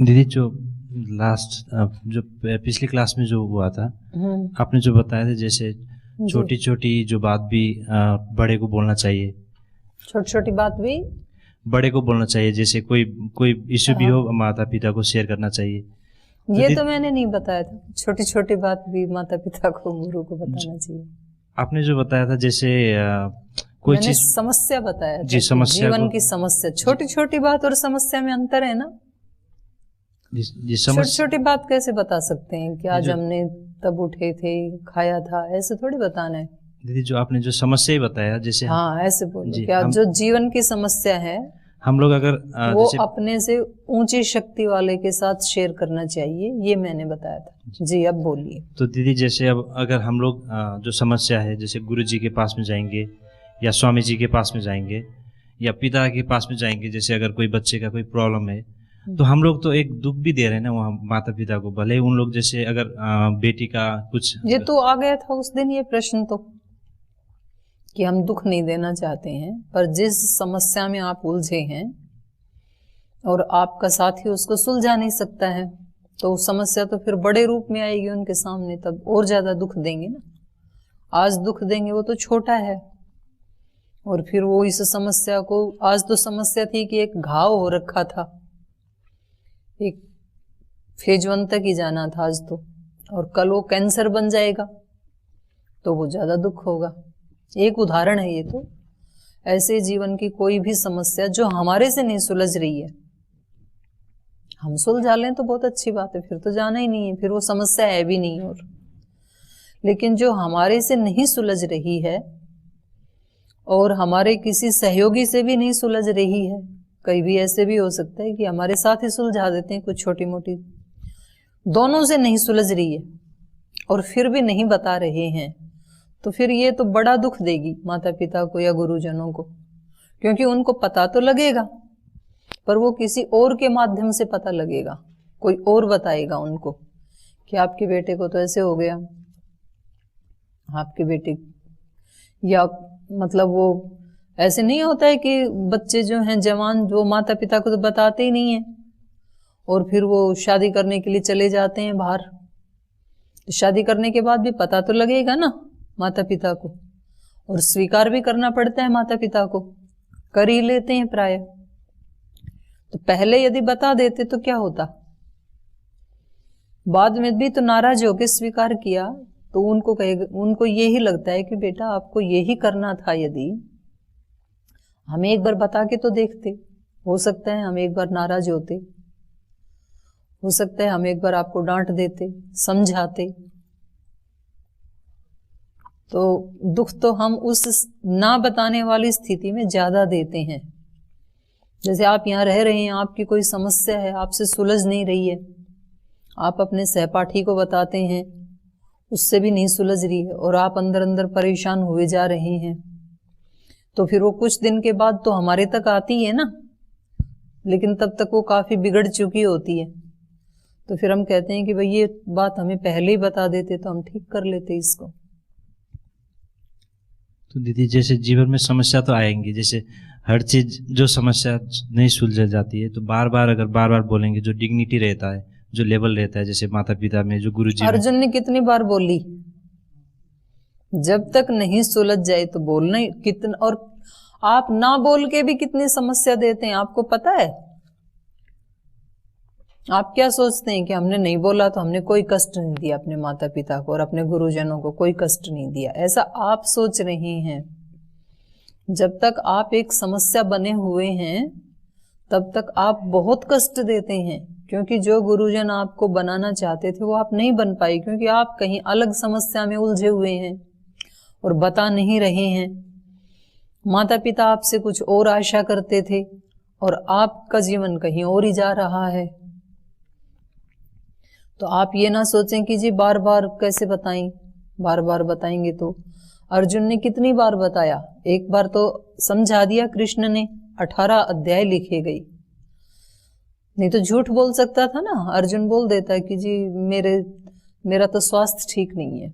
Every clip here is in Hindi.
दीदी जो लास्ट जो पिछली क्लास में जो हुआ था, आपने जो बताया था जैसे छोटी छोटी जो बात भी बड़े को बोलना चाहिए, छोटी छोटी बात भी बड़े को बोलना चाहिए, जैसे कोई कोई इश्यू भी हो माता पिता को शेयर करना चाहिए। ये तो मैंने नहीं बताया था, छोटी छोटी बात भी माता पिता को गुरु को बताना चाहिए। आपने जो बताया था जैसे कोई मैंने चीज समस्या बताया था, जी, समस्या जीवन की समस्या। छोटी छोटी बात और समस्या में अंतर है ना। छोटी छोटी बात कैसे बता सकते हैं कि आज हमने तब उठे थे, खाया था, ऐसे थोड़ी बताना है दीदी। जो आपने जो समस्या ही बताया जैसे हाँ ऐसे बोलो क्या जो जीवन की समस्या है हम लोग अगर वो अपने से ऊंची शक्ति वाले के साथ शेयर करना चाहिए, ये मैंने बताया था जी। अब बोलिए। तो दीदी जैसे अब अगर हम लोग जो समस्या है जैसे गुरु जी के पास में जाएंगे या स्वामी जी के पास में जाएंगे या पिता के पास में जाएंगे, जैसे अगर कोई बच्चे का कोई प्रॉब्लम है तो हम लोग तो एक दुख भी दे रहे हैं ना वहाँ माता पिता को, भले उन लोग जैसे अगर बेटी का कुछ ये तो आ गया था उस दिन ये प्रश्न तो कि हम दुख नहीं देना चाहते हैं, पर जिस समस्या में आप उलझे हैं और आपका साथी उसको सुलझा नहीं सकता है तो उस समस्या तो फिर बड़े रूप में आएगी उनके सामने, तब और ज्यादा दुख देंगे ना। आज दुख देंगे वो तो छोटा है और फिर वो इस समस्या को, आज तो समस्या थी कि एक घाव हो रखा था, एक फेज 1 तक ही जाना था आज तो, और कल वो कैंसर बन जाएगा तो वो ज्यादा दुख होगा। एक उदाहरण है ये तो। ऐसे जीवन की कोई भी समस्या जो हमारे से नहीं सुलझ रही है, हम सुलझा लें तो बहुत अच्छी बात है, फिर तो जाना ही नहीं है, फिर वो समस्या है भी नहीं। और लेकिन जो हमारे से नहीं सुलझ रही है और हमारे किसी सहयोगी से भी नहीं सुलझ रही है, कई भी ऐसे भी हो सकता है कि हमारे साथ ही सुलझा देते हैं कुछ छोटी मोटी, दोनों से नहीं सुलझ रही है और फिर भी नहीं बता रहे हैं, तो फिर ये तो बड़ा दुख देगी माता पिता को या गुरुजनों को, क्योंकि उनको पता तो लगेगा पर वो किसी और के माध्यम से पता लगेगा, कोई और बताएगा उनको कि आपके बेटे को तो ऐसे हो गया, आपके बेटे, या मतलब वो ऐसे नहीं होता है कि बच्चे जो हैं जवान जो माता पिता को तो बताते ही नहीं है और फिर वो शादी करने के लिए चले जाते हैं बाहर, तो शादी करने के बाद भी पता तो लगेगा ना माता पिता को, और स्वीकार भी करना पड़ता है माता पिता को, कर ही लेते हैं प्राय। तो पहले यदि बता देते तो क्या होता, बाद में भी तो नाराज होकर स्वीकार किया तो उनको कहेगा, उनको यही लगता है कि बेटा आपको यही करना था, यदि हम एक बार बता के तो देखते, हो सकता है हम एक बार नाराज होते, हो सकता है हम एक बार आपको डांट देते, समझाते, तो दुख तो हम उस ना बताने वाली स्थिति में ज्यादा देते हैं। जैसे आप यहाँ रह रहे हैं, आपकी कोई समस्या है, आपसे सुलझ नहीं रही है, आप अपने सहपाठी को बताते हैं, उससे भी नहीं सुलझ रही है और आप अंदर अंदर परेशान हुए जा रहे हैं, तो फिर वो कुछ दिन के बाद तो हमारे तक आती है ना, लेकिन तब तक वो काफी बिगड़ चुकी होती है, तो फिर हम कहते हैं कि भाई ये बात हमें पहले ही बता देते तो हम ठीक कर लेते इसको। तो दीदी जैसे जीवन में समस्या तो आएंगी, जैसे हर चीज जो समस्या नहीं सुलझ जाती है तो बार बार अगर बार बार बोलेंगे, जो डिग्निटी रहता है, जो लेवल रहता है, जैसे माता पिता में, जो गुरु जी, अर्जुन ने कितनी बार बोली, जब तक नहीं सुलझ जाए तो बोलना ही कितना, और आप ना बोल के भी कितनी समस्या देते हैं आपको पता है। आप क्या सोचते हैं कि हमने नहीं बोला तो हमने कोई कष्ट नहीं दिया अपने माता पिता को और अपने गुरुजनों को कोई कष्ट नहीं दिया, ऐसा आप सोच रहे हैं। जब तक आप एक समस्या बने हुए हैं तब तक आप बहुत कष्ट देते हैं, क्योंकि जो गुरुजन आपको बनाना चाहते थे वो आप नहीं बन पाए, क्योंकि आप कहीं अलग समस्या में उलझे हुए हैं और बता नहीं रहे हैं। माता पिता आपसे कुछ और आशा करते थे और आपका जीवन कहीं और ही जा रहा है, तो आप ये ना सोचें कि जी बार बार कैसे बताएं, बार बार बताएंगे तो। अर्जुन ने कितनी बार बताया, एक बार तो समझा दिया कृष्ण ने, 18 अध्याय लिखे गई, नहीं तो झूठ बोल सकता था ना, अर्जुन बोल देता कि जी मेरा तो स्वास्थ्य ठीक नहीं है।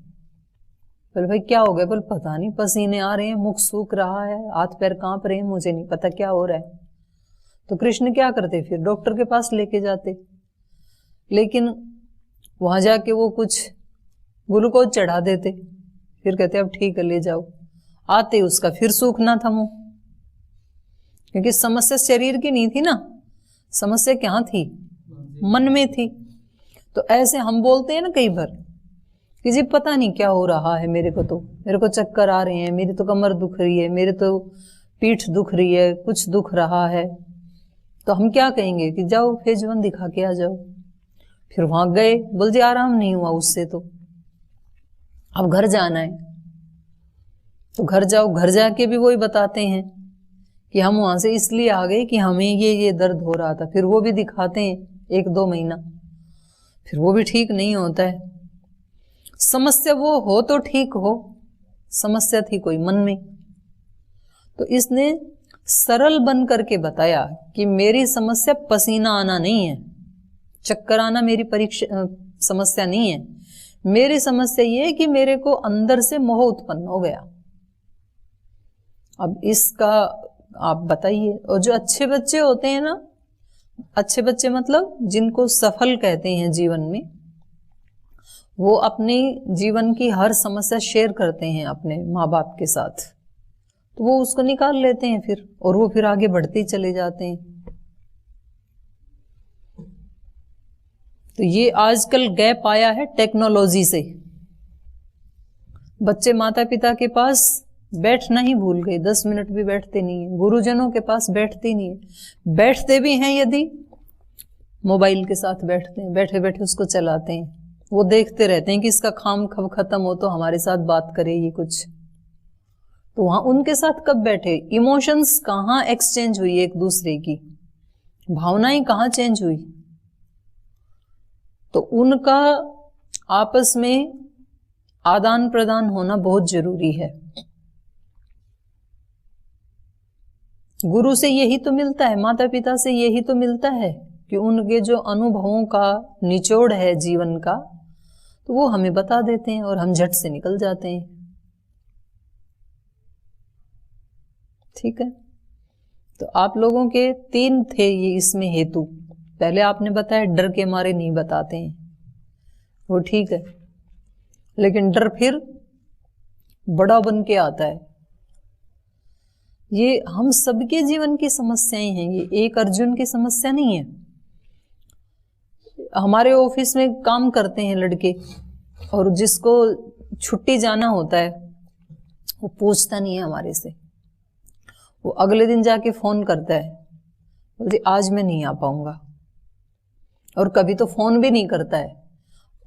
बोले भाई क्या हो गया, बोले पता नहीं, पसीने आ रहे हैं, मुख सूख रहा है, हाथ पैर कांप रहे हैं, मुझे नहीं पता क्या हो रहा है। तो कृष्ण क्या करते, फिर डॉक्टर के पास लेके जाते, लेकिन वहां जाके वो कुछ ग्लूकोज चढ़ा देते, फिर कहते अब ठीक है ले जाओ, आते उसका फिर सूखना था मुंह, क्योंकि समस्या शरीर की नहीं थी ना, समस्या क्या थी, मन में थी। तो ऐसे हम बोलते हैं ना कई बार कि जी पता नहीं क्या हो रहा है मेरे को चक्कर आ रहे हैं, मेरी तो कमर दुख रही है, मेरे तो पीठ दुख रही है, कुछ दुख रहा है। तो हम क्या कहेंगे कि जाओ फेज 1 दिखा के आ जाओ। फिर वहां गए, बोल जी आराम नहीं हुआ उससे, तो अब घर जाना है। तो घर जाओ, घर जाके भी वही बताते हैं कि हम वहां से इसलिए आ गए कि हमें ये दर्द हो रहा था। फिर वो भी दिखाते हैं 1-2 महीना, फिर वो भी ठीक नहीं होता है। समस्या वो हो तो ठीक हो, समस्या थी कोई मन में। तो इसने सरल बन करके बताया कि मेरी समस्या पसीना आना नहीं है, चक्कर आना मेरी समस्या नहीं है। मेरी समस्या ये है कि मेरे को अंदर से मोह उत्पन्न हो गया। अब इसका आप बताइए। और जो अच्छे बच्चे होते हैं ना, अच्छे बच्चे मतलब जिनको सफल कहते हैं जीवन में, वो अपनी जीवन की हर समस्या शेयर करते हैं अपने माँ बाप के साथ, तो वो उसको निकाल लेते हैं फिर, और वो फिर आगे बढ़ते ही चले जाते हैं। तो ये आजकल गैप आया है टेक्नोलॉजी से। बच्चे माता पिता के पास बैठना ही भूल गए, 10 मिनट भी बैठते नहीं है, गुरुजनों के पास बैठते नहीं है। बैठते भी हैं यदि, मोबाइल के साथ बैठते हैं, बैठे बैठे उसको चलाते हैं। वो देखते रहते हैं कि इसका काम कब खत्म हो तो हमारे साथ बात करे ये कुछ। तो वहां उनके साथ कब बैठे, इमोशंस कहाँ एक्सचेंज हुई एक दूसरे की, भावनाएं कहाँ चेंज हुई। तो उनका आपस में आदान प्रदान होना बहुत जरूरी है। गुरु से यही तो मिलता है, माता पिता से यही तो मिलता है कि उनके जो अनुभवों का निचोड़ है जीवन का, तो वो हमें बता देते हैं और हम झट से निकल जाते हैं। ठीक है, तो आप लोगों के 3 थे ये इसमें हेतु। पहले आपने बताया डर के मारे नहीं बताते हैं, वो ठीक है, लेकिन डर फिर बड़ा बन के आता है। ये हम सबके जीवन की समस्याएं हैं, ये एक अर्जुन की समस्या नहीं है। हमारे ऑफिस में काम करते हैं लड़के, और जिसको छुट्टी जाना होता है वो पूछता नहीं है हमारे से, वो अगले दिन जाके फोन करता है, बोलते आज मैं नहीं आ पाऊंगा। और कभी तो फोन भी नहीं करता है।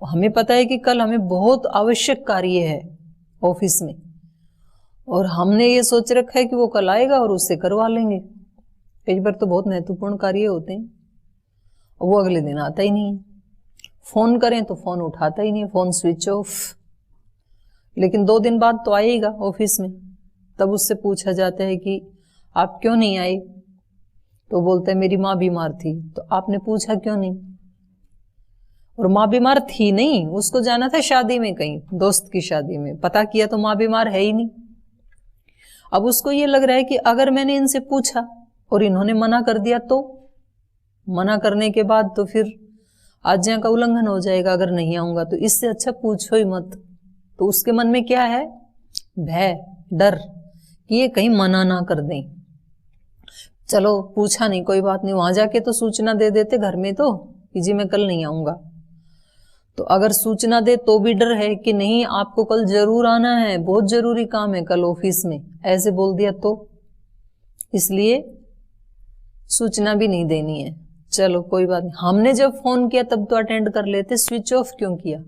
हमें पता है कि कल हमें बहुत आवश्यक कार्य है ऑफिस में, और हमने ये सोच रखा है कि वो कल आएगा और उससे करवा लेंगे। कई बार तो बहुत महत्वपूर्ण कार्य होते हैं, वो अगले दिन आता ही नहीं है। फोन करें तो फोन उठाता ही नहीं, फोन स्विच ऑफ। लेकिन 2 दिन बाद तो आएगा ऑफिस में, तब उससे पूछा जाता है कि आप क्यों नहीं आए, तो बोलता है मेरी माँ बीमार थी। तो आपने पूछा क्यों नहीं, और माँ बीमार थी नहीं, उसको जाना था शादी में, कहीं दोस्त की शादी में, पता किया तो माँ बीमार है ही नहीं। अब उसको ये लग रहा है कि अगर मैंने इनसे पूछा और इन्होंने मना कर दिया, तो मना करने के बाद तो फिर आज्ञा का उल्लंघन हो जाएगा अगर नहीं आऊंगा, तो इससे अच्छा पूछो ही मत। तो उसके मन में क्या है, भय, डर कि ये कहीं मना ना कर दें। चलो पूछा नहीं, कोई बात नहीं, वहां जाके तो सूचना दे देते घर में तो कि जी मैं कल नहीं आऊंगा। तो अगर सूचना दे तो भी डर है कि नहीं आपको कल जरूर आना है, बहुत जरूरी काम है कल ऑफिस में, ऐसे बोल दिया तो, इसलिए सूचना भी नहीं देनी है। चलो कोई बात नहीं, हमने जब फोन किया तब तो अटेंड कर लेते, स्विच ऑफ क्यों किया?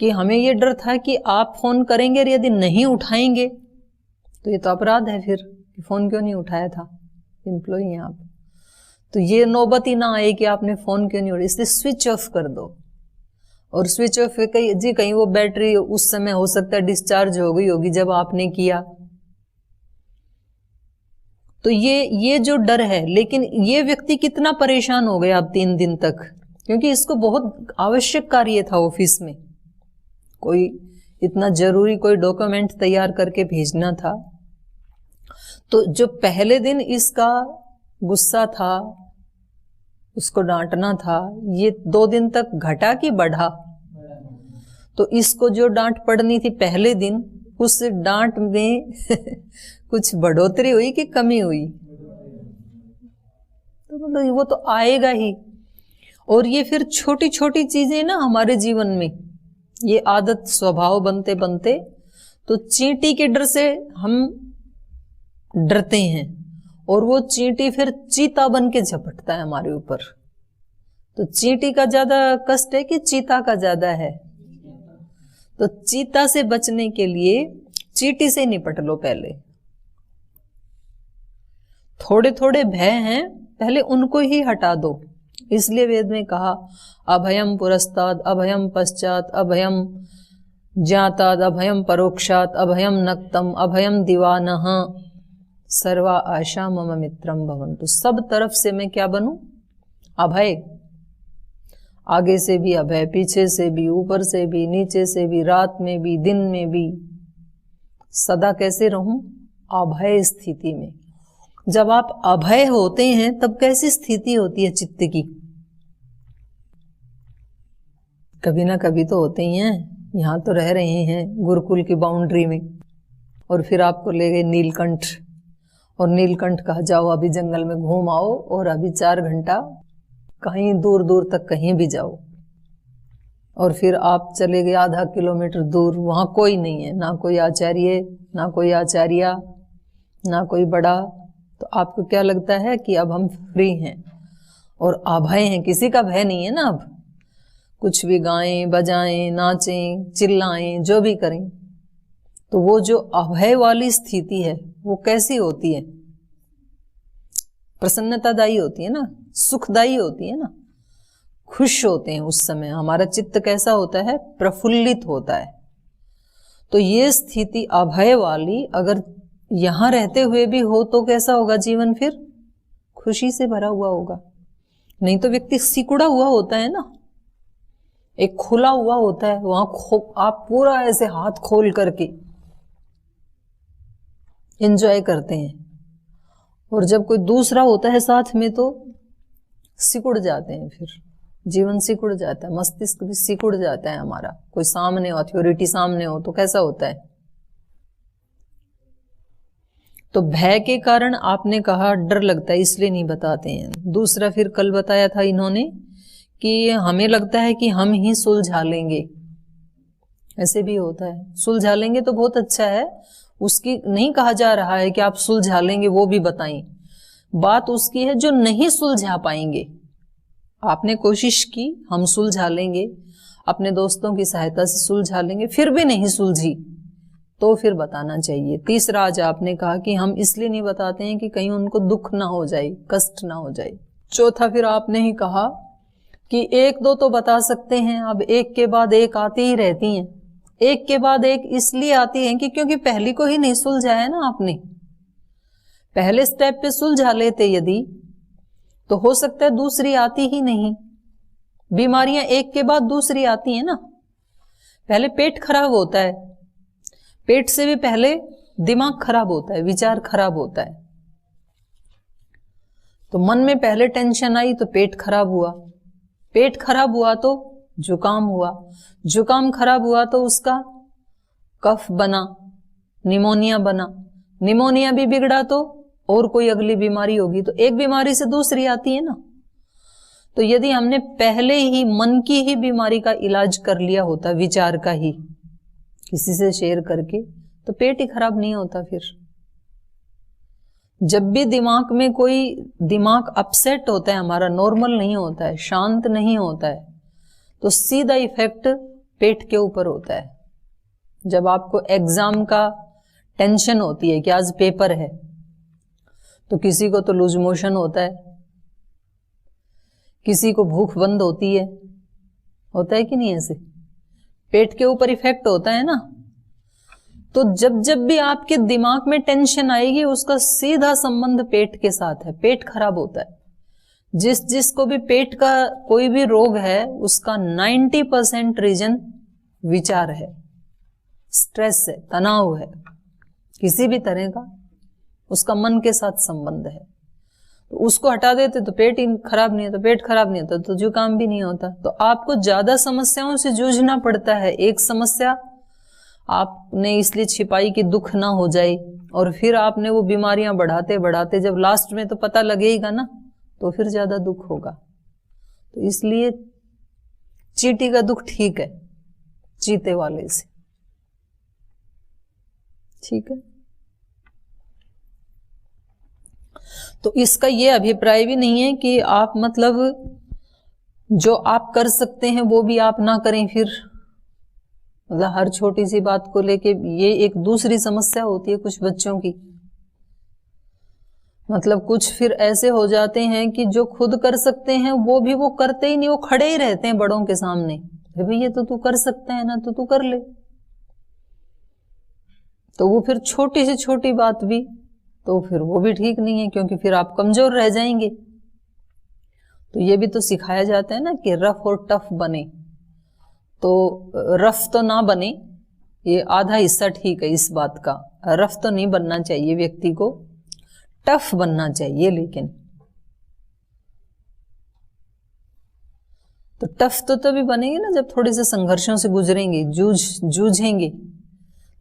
कि हमें ये डर था कि आप फोन करेंगे और यदि नहीं उठाएंगे तो ये तो अपराध है फिर, कि फोन क्यों नहीं उठाया था, एम्प्लॉई हैं आप। तो ये नौबत ही ना आए कि आपने फोन क्यों नहीं उठाया, इसलिए स्विच ऑफ कर दो। और स्विच ऑफ कहीं वो बैटरी उस समय हो सकता है डिस्चार्ज हो गई होगी जब आपने किया। तो ये जो डर है, लेकिन ये व्यक्ति कितना परेशान हो गया अब 3 दिन तक, क्योंकि इसको बहुत आवश्यक कार्य था ऑफिस में, कोई इतना जरूरी कोई डॉक्यूमेंट तैयार करके भेजना था। तो जो पहले दिन इसका गुस्सा था, उसको डांटना था, ये 2 दिन तक घटा कि बढ़ा? तो इसको जो डांट पड़नी थी पहले दिन, उस डांट में कुछ बढ़ोतरी हुई कि कमी हुई? तो मतलब वो तो आएगा ही। और ये फिर छोटी छोटी चीजें ना हमारे जीवन में, ये आदत स्वभाव बनते बनते, तो चींटी के डर से हम डरते हैं और वो चींटी फिर चीता बन के झपटता है हमारे ऊपर। तो चींटी का ज्यादा कष्ट है कि चीता का ज्यादा है? तो चीता से बचने के लिए चींटी से निपट लो पहले। थोड़े थोड़े भय हैं, पहले उनको ही हटा दो। इसलिए वेद में कहा अभयम पुरस्ताद, अभयम पश्चात, अभयम ज्ञाताद, अभयम परोक्षात, अभयम नक्तम, अभयम दीवानः, सर्वा आशा मम मित्रम भवन्तु। सब तरफ से मैं क्या बनूं? अभय। आगे से भी अभय, पीछे से भी, ऊपर से भी, नीचे से भी, रात में भी, दिन में भी, सदा कैसे रहूं? अभय स्थिति में। जब आप अभय होते हैं तब कैसी स्थिति होती है चित्त की? कभी ना कभी तो होते ही हैं। यहाँ तो रह रहे हैं गुरुकुल की बाउंड्री में, और फिर आपको ले गए नीलकंठ, और नीलकंठ कहा जाओ अभी जंगल में घूम आओ, और अभी 4 घंटा कहीं दूर दूर तक कहीं भी जाओ, और फिर आप चले गए आधा किलोमीटर दूर, वहां कोई नहीं है, ना कोई आचार्य, ना कोई आचार्या, ना कोई बड़ा। तो आपको क्या लगता है कि अब हम फ्री हैं और अभय हैं, किसी का भय नहीं है ना। अब कुछ भी गाएं, बजाएं, नाचें, चिल्लाएं, जो भी करें। तो वो जो अभय वाली स्थिति है वो कैसी होती है? प्रसन्नतादायी होती है ना, सुखदायी होती है ना, खुश होते हैं उस समय। हमारा चित्त कैसा होता है? प्रफुल्लित होता है। तो ये स्थिति अभय वाली अगर यहां रहते हुए भी हो तो कैसा होगा जीवन? फिर खुशी से भरा हुआ होगा। नहीं तो व्यक्ति सिकुड़ा हुआ होता है ना, एक खुला हुआ होता है, वहां आप पूरा ऐसे हाथ खोल करके एंजॉय करते हैं, और जब कोई दूसरा होता है साथ में तो सिकुड़ जाते हैं। फिर जीवन सिकुड़ जाता है, मस्तिष्क भी सिकुड़ जाता है हमारा। कोई सामने हो, अथॉरिटी सामने हो तो कैसा होता है? तो भय के कारण आपने कहा डर लगता है इसलिए नहीं बताते हैं। दूसरा फिर कल बताया था इन्होंने कि हमें लगता है कि हम ही सुलझा लेंगे, ऐसे भी होता है। सुलझा लेंगे तो बहुत अच्छा है, उसकी नहीं कहा जा रहा है कि आप सुलझा लेंगे, वो भी बताएं। बात उसकी है जो नहीं सुलझा पाएंगे। आपने कोशिश की हम सुलझा लेंगे, अपने दोस्तों की सहायता से सुलझा लेंगे, फिर भी नहीं सुलझी तो फिर बताना चाहिए। तीसरा आज आपने कहा कि हम इसलिए नहीं बताते हैं कि कहीं उनको दुख ना हो जाए, कष्ट ना हो जाए। चौथा फिर आपने ही कहा कि 1-2 तो बता सकते हैं, अब एक के बाद एक आती ही रहती हैं। एक के बाद एक इसलिए आती हैं कि क्योंकि पहली को ही नहीं सुलझाया ना आपने। पहले स्टेप पे सुलझा लेते यदि तो हो सकता है दूसरी आती ही नहीं। बीमारियां एक के बाद दूसरी आती है ना। पहले पेट खराब होता है, पेट से भी पहले दिमाग खराब होता है, विचार खराब होता है। तो मन में पहले टेंशन आई तो पेट खराब हुआ, पेट खराब हुआ तो जुकाम हुआ, जुकाम खराब हुआ तो उसका कफ बना, निमोनिया बना, निमोनिया भी बिगड़ा तो और कोई अगली बीमारी होगी। तो एक बीमारी से दूसरी आती है ना। तो यदि हमने पहले ही मन की ही बीमारी का इलाज कर लिया होता, विचार का ही किसी से शेयर करके, तो पेट ही खराब नहीं होता। फिर जब भी दिमाग में कोई दिमाग अपसेट होता है हमारा, नॉर्मल नहीं होता है, शांत नहीं होता है, तो सीधा इफेक्ट पेट के ऊपर होता है। जब आपको एग्जाम का टेंशन होती है कि आज पेपर है, तो किसी को तो लूज मोशन होता है, किसी को भूख बंद होती है, होता है कि नहीं? ऐसे पेट के ऊपर इफेक्ट होता है ना। तो जब जब भी आपके दिमाग में टेंशन आएगी उसका सीधा संबंध पेट के साथ है, पेट खराब होता है। जिसको भी पेट का कोई भी रोग है उसका 90% रीजन विचार है, स्ट्रेस है, तनाव है, किसी भी तरह का उसका मन के साथ संबंध है। तो उसको हटा देते तो पेट ही खराब नहीं होता, पेट खराब नहीं होता तो जुकाम भी नहीं होता। तो आपको ज्यादा समस्याओं से जूझना पड़ता है। एक समस्या आपने इसलिए छिपाई कि दुख ना हो जाए, और फिर आपने वो बीमारियां बढ़ाते बढ़ाते जब लास्ट में तो पता लगेगा ना, तो फिर ज्यादा दुख होगा। तो इसलिए चींटी का दुख ठीक है चीते वाले से, ठीक है। तो इसका ये अभिप्राय भी नहीं है कि आप मतलब जो आप कर सकते हैं वो भी आप ना करें, फिर मतलब हर छोटी सी बात को लेके ये एक दूसरी समस्या होती है कुछ बच्चों की। मतलब कुछ फिर ऐसे हो जाते हैं कि जो खुद कर सकते हैं वो भी वो करते ही नहीं, वो खड़े ही रहते हैं बड़ों के सामने, भैया तो तू कर सकता है ना, तो तू कर ले। तो वो फिर छोटी से छोटी बात भी, तो फिर वो भी ठीक नहीं है, क्योंकि फिर आप कमजोर रह जाएंगे। तो ये भी तो सिखाया जाता है ना कि रफ और टफ बने। तो रफ तो ना बने, ये आधा हिस्सा ठीक है इस बात का, रफ तो नहीं बनना चाहिए व्यक्ति को, टफ बनना चाहिए। लेकिन तो टफ तो तभी बनेंगे ना जब थोड़े से संघर्षों से गुजरेंगे, जूझेंगे।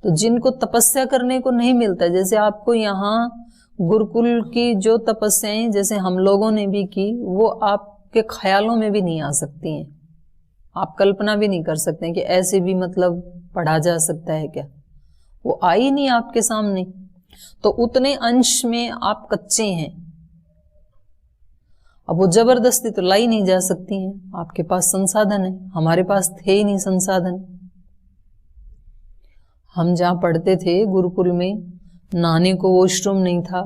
तो जिनको तपस्या करने को नहीं मिलता, जैसे आपको यहाँ गुरुकुल की जो तपस्याएं जैसे हम लोगों ने भी की, वो आपके ख्यालों में भी नहीं आ सकती हैं। आप कल्पना भी नहीं कर सकते हैं कि ऐसे भी मतलब पढ़ा जा सकता है क्या, वो आई नहीं आपके सामने। तो उतने अंश में आप कच्चे हैं। अब वो जबरदस्ती तो लाई नहीं जा सकती हैं, आपके पास संसाधन है, हमारे पास थे ही नहीं संसाधन। हम जहाँ पढ़ते थे गुरुकुल में, नहाने को वॉशरूम नहीं था,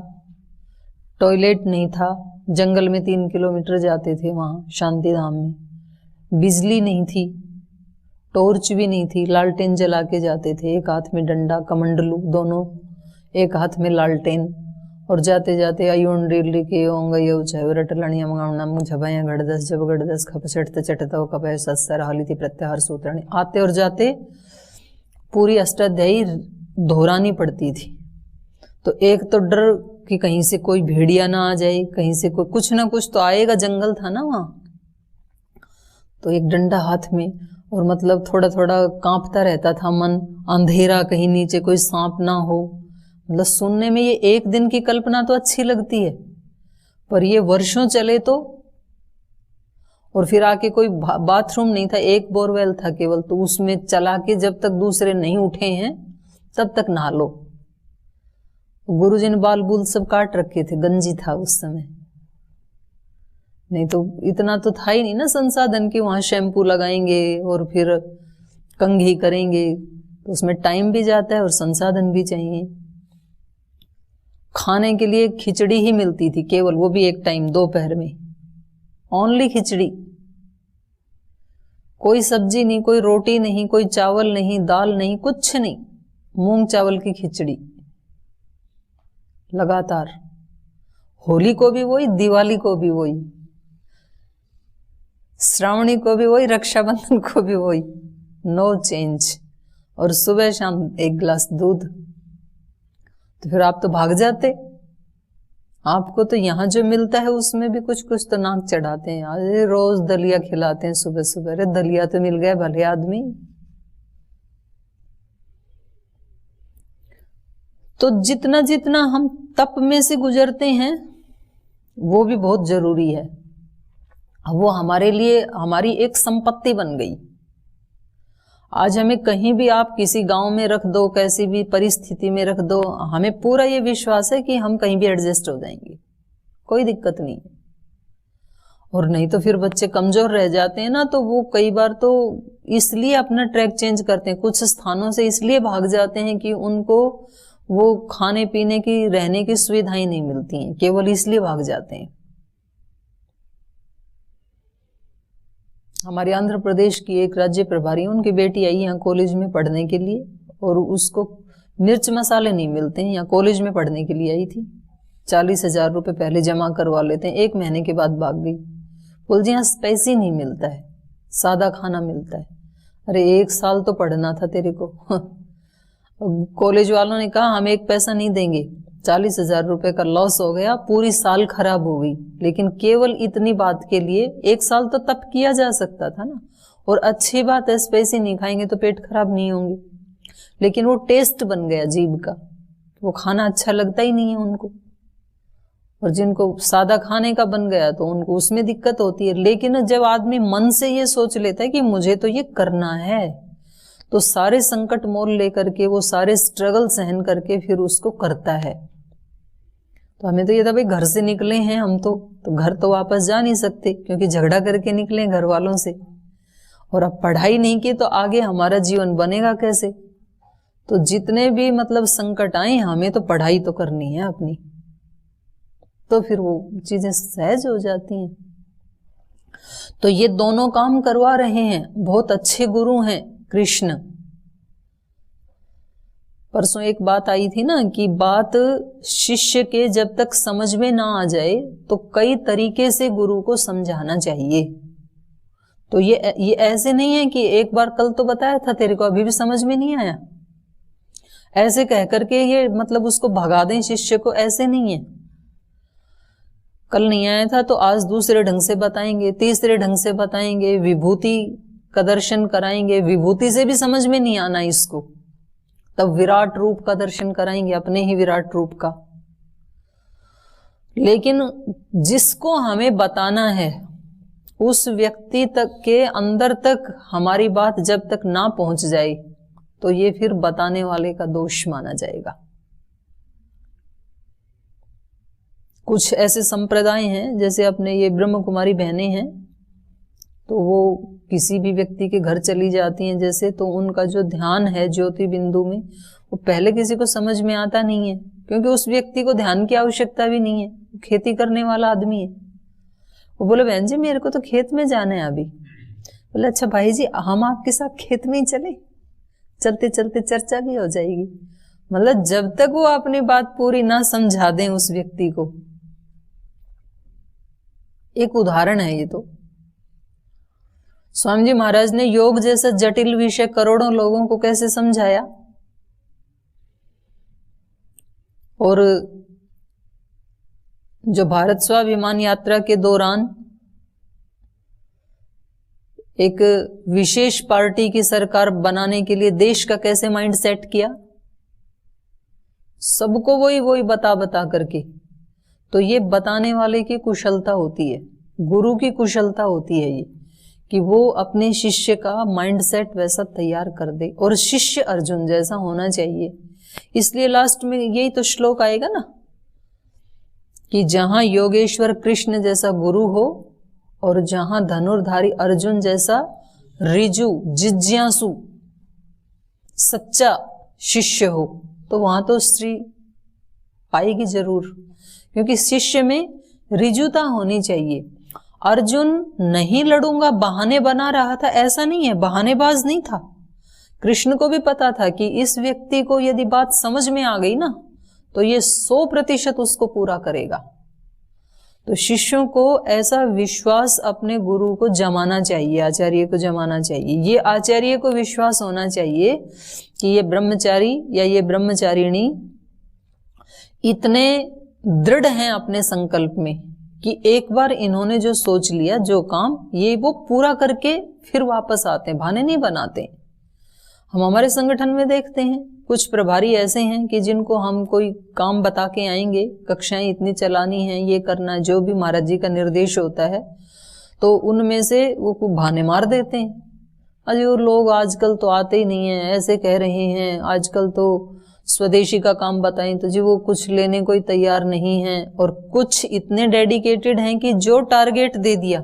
टॉयलेट नहीं था, जंगल में 3 किलोमीटर जाते थे वहाँ शांति धाम में, बिजली नहीं थी, टॉर्च भी नहीं थी, लालटेन जला के जाते थे, एक हाथ में डंडा कमंडलू दोनों, एक हाथ में लालटेन, और जाते जाते अयोन डिल्ली के ओंगयो छवरट लणिया मंगावना मुझभया घड़दस जब घड़दस खप चटते चटता कपय सत्सर हाली थी प्रत्याहार सूत्रणी। आते और जाते पूरी अष्टाध्यायी दोहरानी पड़ती थी। तो एक तो डर कि कहीं से कोई भेड़िया ना आ जाए, कहीं से कोई कुछ ना कुछ तो आएगा, जंगल था ना वहाँ। तो एक डंडा हाथ में, और मतलब थोड़ा थोड़ा कांपता रहता था मन, अंधेरा, कहीं नीचे कोई सांप ना हो। मतलब सुनने में ये एक दिन की कल्पना तो अच्छी लगती है, पर ये वर्षों चले तो। और फिर आके कोई बाथरूम नहीं था, एक बोरवेल था केवल, तो उसमें चला के जब तक दूसरे नहीं उठे हैं तब तक नहा लो। गुरुजी ने बाल बूल सब काट रखे थे, गंजी था उस समय, नहीं तो इतना तो था ही नहीं ना संसाधन कि वहां शैम्पू लगाएंगे और फिर कंघी करेंगे। तो उसमें टाइम भी जाता है और संसाधन भी चाहिए। खाने के लिए खिचड़ी ही मिलती थी केवल, वो भी एक टाइम दोपहर में, ओनली खिचड़ी, कोई सब्जी नहीं, कोई रोटी नहीं, कोई चावल नहीं, दाल नहीं, कुछ नहीं, मूंग चावल की खिचड़ी लगातार। होली को भी वही, दिवाली को भी वही, श्रावणी को भी वही, रक्षाबंधन को भी वही, नो चेंज। और सुबह शाम 1 गिलास दूध। तो फिर आप तो भाग जाते। आपको तो यहाँ जो मिलता है उसमें भी कुछ कुछ तो नाक चढ़ाते हैं, अरे रोज दलिया खिलाते हैं सुबह सुबह, अरे दलिया तो मिल गया भले आदमी। तो जितना जितना हम तप में से गुजरते हैं वो भी बहुत जरूरी है। वो हमारे लिए हमारी एक संपत्ति बन गई। आज हमें कहीं भी आप किसी गांव में रख दो, कैसी भी परिस्थिति में रख दो, हमें पूरा ये विश्वास है कि हम कहीं भी एडजस्ट हो जाएंगे, कोई दिक्कत नहीं है। और नहीं तो फिर बच्चे कमजोर रह जाते हैं ना, तो वो कई बार तो इसलिए अपना ट्रैक चेंज करते हैं, कुछ स्थानों से इसलिए भाग जाते हैं कि उनको वो खाने पीने की, रहने की सुविधाएं नहीं मिलती हैं, केवल इसलिए भाग जाते हैं। हमारे आंध्र प्रदेश की एक राज्य प्रभारी, उनकी बेटी आई यहाँ कॉलेज में पढ़ने के लिए, और उसको मिर्च मसाले नहीं मिलते हैं, यहाँ कॉलेज में पढ़ने के लिए आई थी। 40,000 रुपये पहले जमा करवा लेते हैं, 1 महीने के बाद भाग गई। बोल जी यहाँ स्पाइसी नहीं मिलता है, सादा खाना मिलता है। अरे 1 साल तो पढ़ना था तेरे को। कॉलेज वालों ने कहा हम 1 पैसा नहीं देंगे, 40,000 रुपए का लॉस हो गया, पूरी साल खराब हो गई। लेकिन केवल इतनी बात के लिए 1 साल तो तप किया जा सकता था ना। और अच्छी बात है, पैसे नहीं खाएंगे तो पेट खराब नहीं होंगे, लेकिन वो टेस्ट बन गया जीभ का, वो खाना अच्छा लगता ही नहीं है उनको। और जिनको सादा खाने का बन गया तो उनको उसमें दिक्कत होती है। लेकिन जब आदमी मन से ये सोच लेता है कि मुझे तो ये करना है, तो सारे संकट मोल लेकर के, वो सारे स्ट्रगल सहन करके फिर उसको करता है। तो हमें तो ये था भाई घर से निकले हैं हम तो घर तो वापस जा नहीं सकते, क्योंकि झगड़ा करके निकले घर वालों से। और अब पढ़ाई नहीं की तो आगे हमारा जीवन बनेगा कैसे? तो जितने भी मतलब संकट आए, हमें तो पढ़ाई तो करनी है अपनी, तो फिर वो चीजें सहज हो जाती हैं। तो ये दोनों काम करवा रहे हैं, बहुत अच्छे गुरु हैं कृष्ण। परसों एक बात आई थी ना कि बात शिष्य के जब तक समझ में ना आ जाए तो कई तरीके से गुरु को समझाना चाहिए। तो ये ऐसे नहीं है कि एक बार कल तो बताया था तेरे को, अभी भी समझ में नहीं आया, ऐसे कह करके ये मतलब उसको भगा दें शिष्य को, ऐसे नहीं है। कल नहीं आया था तो आज दूसरे ढंग से बताएंगे, तीसरे ढंग से बताएंगे, विभूति का दर्शन कराएंगे। विभूति से भी समझ में नहीं आना इसको, तब विराट रूप का दर्शन कराएंगे, अपने ही विराट रूप का। लेकिन जिसको हमें बताना है उस व्यक्ति तक के अंदर तक हमारी बात जब तक ना पहुंच जाए तो ये फिर बताने वाले का दोष माना जाएगा। कुछ ऐसे संप्रदाय हैं, जैसे अपने ये ब्रह्म कुमारी बहनें हैं, तो वो किसी भी व्यक्ति के घर चली जाती हैं जैसे, तो उनका जो ध्यान है ज्योति बिंदु में, वो पहले किसी को समझ में आता नहीं है, क्योंकि उस व्यक्ति को ध्यान की आवश्यकता भी नहीं है, खेती करने वाला आदमी है। वो बोले बहन जी मेरे को तो खेत में जाना है अभी। बोले अच्छा भाई जी हम आपके साथ खेत में ही चले, चलते चलते चर्चा भी हो जाएगी। मतलब जब तक वो अपनी बात पूरी ना समझा दें उस व्यक्ति को। एक उदाहरण है ये तो, स्वामी जी महाराज ने योग जैसा जटिल विषय करोड़ों लोगों को कैसे समझाया। और जो भारत स्वाभिमान यात्रा के दौरान एक विशेष पार्टी की सरकार बनाने के लिए देश का कैसे माइंड सेट किया, सबको वही बता बता करके। तो ये बताने वाले की कुशलता होती है, गुरु की कुशलता होती है ये, कि वो अपने शिष्य का माइंड सेट वैसा तैयार कर दे। और शिष्य अर्जुन जैसा होना चाहिए। इसलिए लास्ट में यही तो श्लोक आएगा ना कि जहां योगेश्वर कृष्ण जैसा गुरु हो और जहां धनुर्धारी अर्जुन जैसा रिजु जिज्ञासु सच्चा शिष्य हो, तो वहां तो स्त्री पाएगी जरूर, क्योंकि शिष्य में रिजुता होनी चाहिए। अर्जुन नहीं लड़ूंगा बहाने बना रहा था, ऐसा नहीं है, बहानेबाज नहीं था। कृष्ण को भी पता था कि इस व्यक्ति को यदि बात समझ में आ गई ना तो ये 100% उसको पूरा करेगा। तो शिष्यों को ऐसा विश्वास अपने गुरु को जमाना चाहिए, आचार्य को जमाना चाहिए। ये आचार्य को विश्वास होना चाहिए कि ये ब्रह्मचारी या ये ब्रह्मचारिणी इतने दृढ़ हैं अपने संकल्प में कि एक बार इन्होंने जो सोच लिया, जो काम, ये वो पूरा करके फिर वापस आते हैं, बहाने नहीं बनाते। हम हमारे संगठन में देखते हैं कुछ प्रभारी ऐसे हैं कि जिनको हम कोई काम बता के आएंगे, कक्षाएं इतनी चलानी है, ये करना है, जो भी महाराज जी का निर्देश होता है, तो उनमें से वो बहाने मार देते हैं। अरे वो लोग आजकल तो आते ही नहीं है, ऐसे कह रहे हैं, आजकल तो स्वदेशी का काम बताएं तो जी वो कुछ लेने को ही तैयार नहीं है। और कुछ इतने डेडिकेटेड हैं कि जो टारगेट दे दिया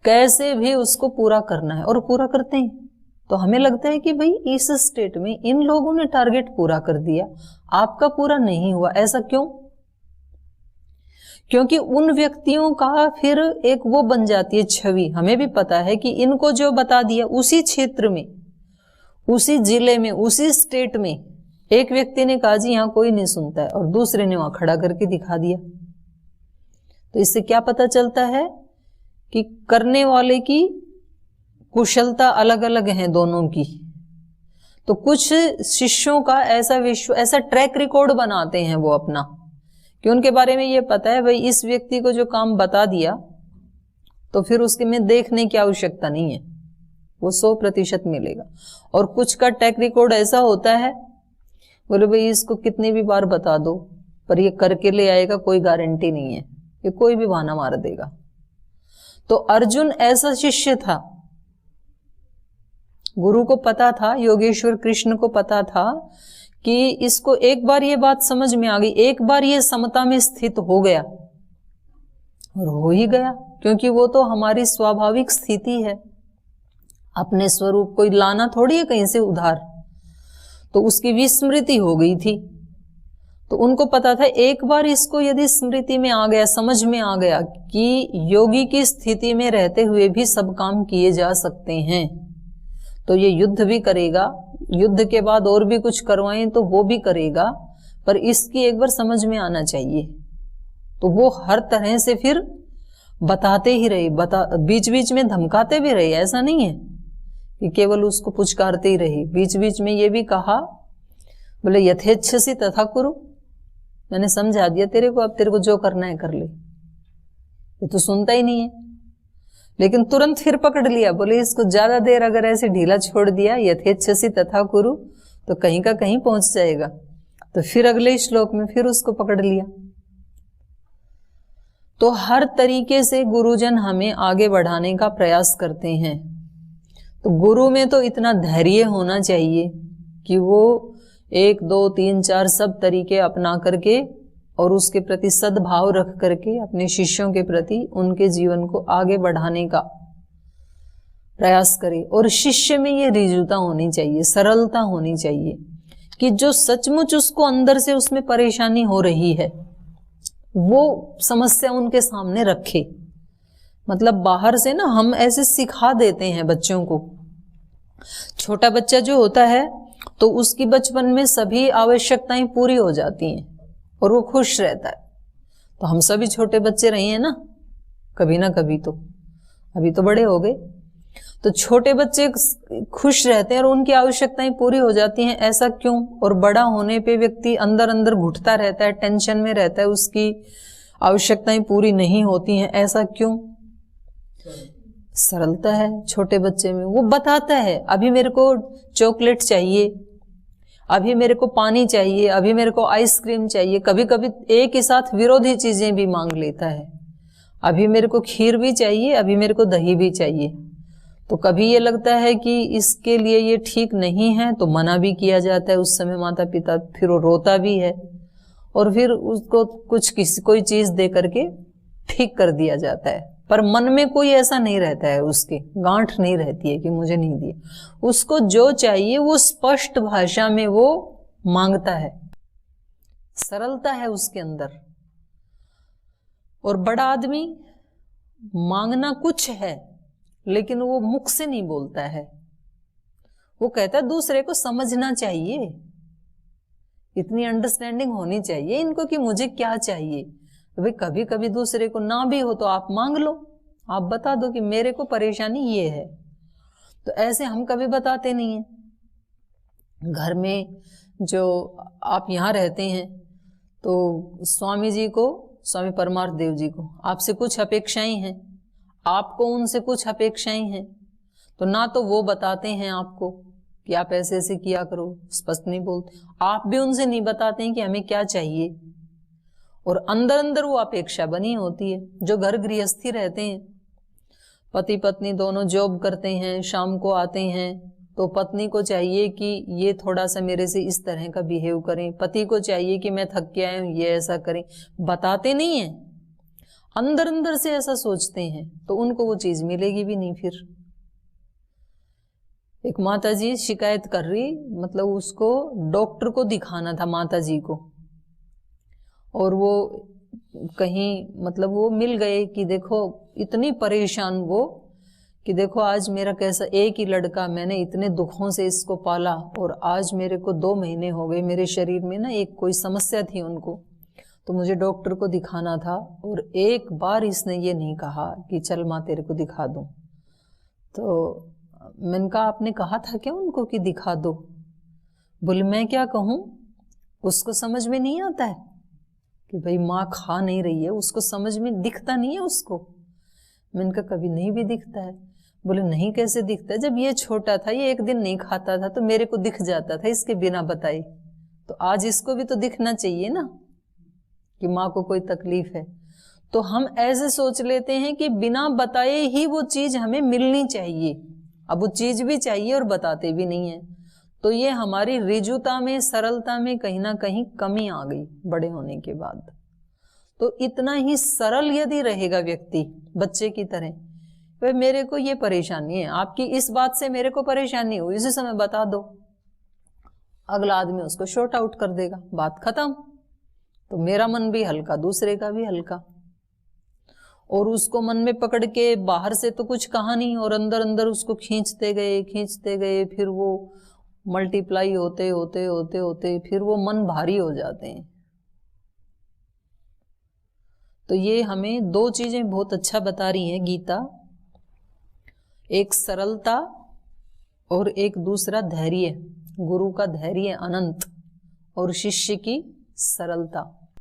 कैसे भी उसको पूरा करना है, और पूरा करते हैं। तो हमें लगता है कि भाई इस स्टेट में इन लोगों ने टारगेट पूरा कर दिया, आपका पूरा नहीं हुआ, ऐसा क्यों? क्योंकि उन व्यक्तियों का फिर एक वो बन जाती है छवि। हमें भी पता है कि इनको जो बता दिया उसी क्षेत्र में, उसी जिले में, उसी स्टेट में एक व्यक्ति ने कहा जी यहां कोई नहीं सुनता है, और दूसरे ने वहां खड़ा करके दिखा दिया। तो इससे क्या पता चलता है कि करने वाले की कुशलता अलग अलग है दोनों की। तो कुछ शिष्यों का ऐसा ट्रैक रिकॉर्ड बनाते हैं वो अपना, कि उनके बारे में ये पता है भाई इस व्यक्ति को जो काम बता दिया तो फिर उसके में देखने की आवश्यकता नहीं है, वो 100% मिलेगा। और कुछ का ट्रैक रिकॉर्ड ऐसा होता है, बोले भाई इसको कितनी भी बार बता दो पर ये करके ले आएगा, कोई गारंटी नहीं है, ये कोई भी बहाना मार देगा। तो अर्जुन ऐसा शिष्य था, गुरु को पता था, योगेश्वर कृष्ण को पता था कि इसको एक बार ये बात समझ में आ गई, एक बार ये समता में स्थित हो गया, और हो ही गया, क्योंकि वो तो हमारी स्वाभाविक स्थिति है, अपने स्वरूप को लाना थोड़ी है कहीं से उधार। तो उसकी विस्मृति हो गई थी, तो उनको पता था एक बार इसको यदि स्मृति में आ गया, समझ में आ गया कि योगी की स्थिति में रहते हुए भी सब काम किए जा सकते हैं, तो ये युद्ध भी करेगा, युद्ध के बाद और भी कुछ करवाएं तो वो भी करेगा, पर इसकी एक बार समझ में आना चाहिए। तो वो हर तरह से फिर बताते ही रहे, बीच बीच में धमकाते भी रहे, ऐसा नहीं है कि केवल उसको पुचकारते ही रहे, बीच बीच में ये भी कहा, बोले यथेच्छसी तथा कुरु, मैंने समझा दिया तेरे को, अब तेरे को जो करना है कर ले। ये तो सुनता ही नहीं है, लेकिन तुरंत फिर पकड़ लिया, बोले इसको ज्यादा देर अगर ऐसे ढीला छोड़ दिया, यथेच्छसी तथा कुरु, तो कहीं का कहीं पहुंच जाएगा। तो फिर अगले श्लोक में फिर उसको पकड़ लिया। तो हर तरीके से गुरुजन हमें आगे बढ़ाने का प्रयास करते हैं। तो गुरु में तो इतना धैर्य होना चाहिए कि वो 1 2 3 4 सब तरीके अपना करके और उसके प्रति सद्भाव रख करके अपने शिष्यों के प्रति उनके जीवन को आगे बढ़ाने का प्रयास करे। और शिष्य में ये रिजुता होनी चाहिए, सरलता होनी चाहिए, कि जो सचमुच उसको अंदर से उसमें परेशानी हो रही है वो समस्या उनके सामने रखे। मतलब बाहर से ना हम ऐसे सिखा देते हैं बच्चों को। छोटा बच्चा जो होता है तो उसकी बचपन में सभी आवश्यकताएं पूरी हो जाती हैं और वो खुश रहता है। तो हम सभी छोटे बच्चे रहे हैं ना कभी तो, अभी तो बड़े हो गए। तो छोटे बच्चे खुश रहते हैं और उनकी आवश्यकताएं पूरी हो जाती हैं, ऐसा क्यों? और बड़ा होने पे व्यक्ति अंदर अंदर घुटता रहता है, टेंशन में रहता है, उसकी आवश्यकताएं पूरी नहीं होती हैं, ऐसा क्यों? सरलता है छोटे बच्चे में। वो बताता है अभी मेरे को चॉकलेट चाहिए, अभी मेरे को पानी चाहिए, अभी मेरे को आइसक्रीम चाहिए। कभी कभी एक ही साथ विरोधी चीजें भी मांग लेता है, अभी मेरे को खीर भी चाहिए, अभी मेरे को दही भी चाहिए। तो कभी ये लगता है कि इसके लिए ये ठीक नहीं है तो मना भी किया जाता है उस समय माता पिता, फिर वो रोता भी है और फिर उसको कोई चीज दे करके ठीक कर दिया जाता है। पर मन में कोई ऐसा नहीं रहता है, उसके गांठ नहीं रहती है कि मुझे नहीं दिया। उसको जो चाहिए वो स्पष्ट भाषा में वो मांगता है, सरलता है उसके अंदर। और बड़ा आदमी मांगना कुछ है लेकिन वो मुख से नहीं बोलता है, वो कहता है दूसरे को समझना चाहिए, इतनी अंडरस्टैंडिंग होनी चाहिए इनको कि मुझे क्या चाहिए। भाई कभी कभी दूसरे को ना भी हो तो आप मांग लो, आप बता दो कि मेरे को परेशानी ये है। तो ऐसे हम कभी बताते नहीं हैं। घर में जो आप यहाँ रहते हैं तो स्वामी जी को, स्वामी परमार्थ देव जी को आपसे कुछ अपेक्षाएं हैं, आपको उनसे कुछ अपेक्षाएं हैं, तो ना तो वो बताते हैं आपको कि आप ऐसे ऐसे किया करो, स्पष्ट नहीं बोलते, आप भी उनसे नहीं बताते हैं कि हमें क्या चाहिए। और अंदर अंदर वो अपेक्षा बनी होती है। जो घर गृहस्थी रहते हैं, पति पत्नी दोनों जॉब करते हैं, शाम को आते हैं, तो पत्नी को चाहिए कि ये थोड़ा सा मेरे से इस तरह का बिहेव करें, पति को चाहिए कि मैं थक के आया हूं ये ऐसा करें। बताते नहीं है, अंदर अंदर से ऐसा सोचते हैं, तो उनको वो चीज मिलेगी भी नहीं। फिर एक माता जी शिकायत कर रही, मतलब उसको डॉक्टर को दिखाना था माता जी को, और वो कहीं मतलब वो मिल गए कि देखो इतनी परेशान वो कि देखो आज मेरा कैसा, एक ही लड़का, मैंने इतने दुखों से इसको पाला और आज मेरे को 2 महीने हो गए, मेरे शरीर में ना एक कोई समस्या थी उनको, तो मुझे डॉक्टर को दिखाना था। और एक बार इसने ये नहीं कहा कि चल माँ तेरे को दिखा दूं। तो मैंने कहा आपने कहा था क्या उनको कि दिखा दो? बोले मैं क्या कहूं, उसको समझ में नहीं आता है कि भाई माँ खा नहीं रही है, उसको समझ में दिखता नहीं है उसको। मैंने कहा कभी नहीं भी दिखता है। बोले नहीं कैसे दिखता है, जब ये छोटा था ये एक दिन नहीं खाता था तो मेरे को दिख जाता था इसके बिना बताए, तो आज इसको भी तो दिखना चाहिए ना कि माँ को कोई तकलीफ है। तो हम ऐसे सोच लेते हैं कि बिना बताए ही वो चीज हमें मिलनी चाहिए, अब वो चीज भी चाहिए और बताते भी नहीं है। तो ये हमारी रिजुता में, सरलता में कहीं ना कहीं कमी आ गई बड़े होने के बाद। तो इतना ही सरल यदि रहेगा व्यक्ति बच्चे की तरह, भाई मेरे को ये परेशानी है, आपकी इस बात से मेरे को परेशानी हुई, इसी समय बता दो, अगला आदमी उसको शॉर्ट आउट कर देगा, बात खत्म। तो मेरा मन भी हल्का, दूसरे का भी हल्का। और उसको मन में पकड़ के बाहर से तो कुछ कहा नहीं और अंदर अंदर उसको खींचते गए, फिर वो मल्टीप्लाई होते होते होते होते फिर वो मन भारी हो जाते हैं। तो ये हमें दो चीजें बहुत अच्छा बता रही है गीता, एक सरलता और एक दूसरा धैर्य, गुरु का धैर्य अनंत और शिष्य की सरलता।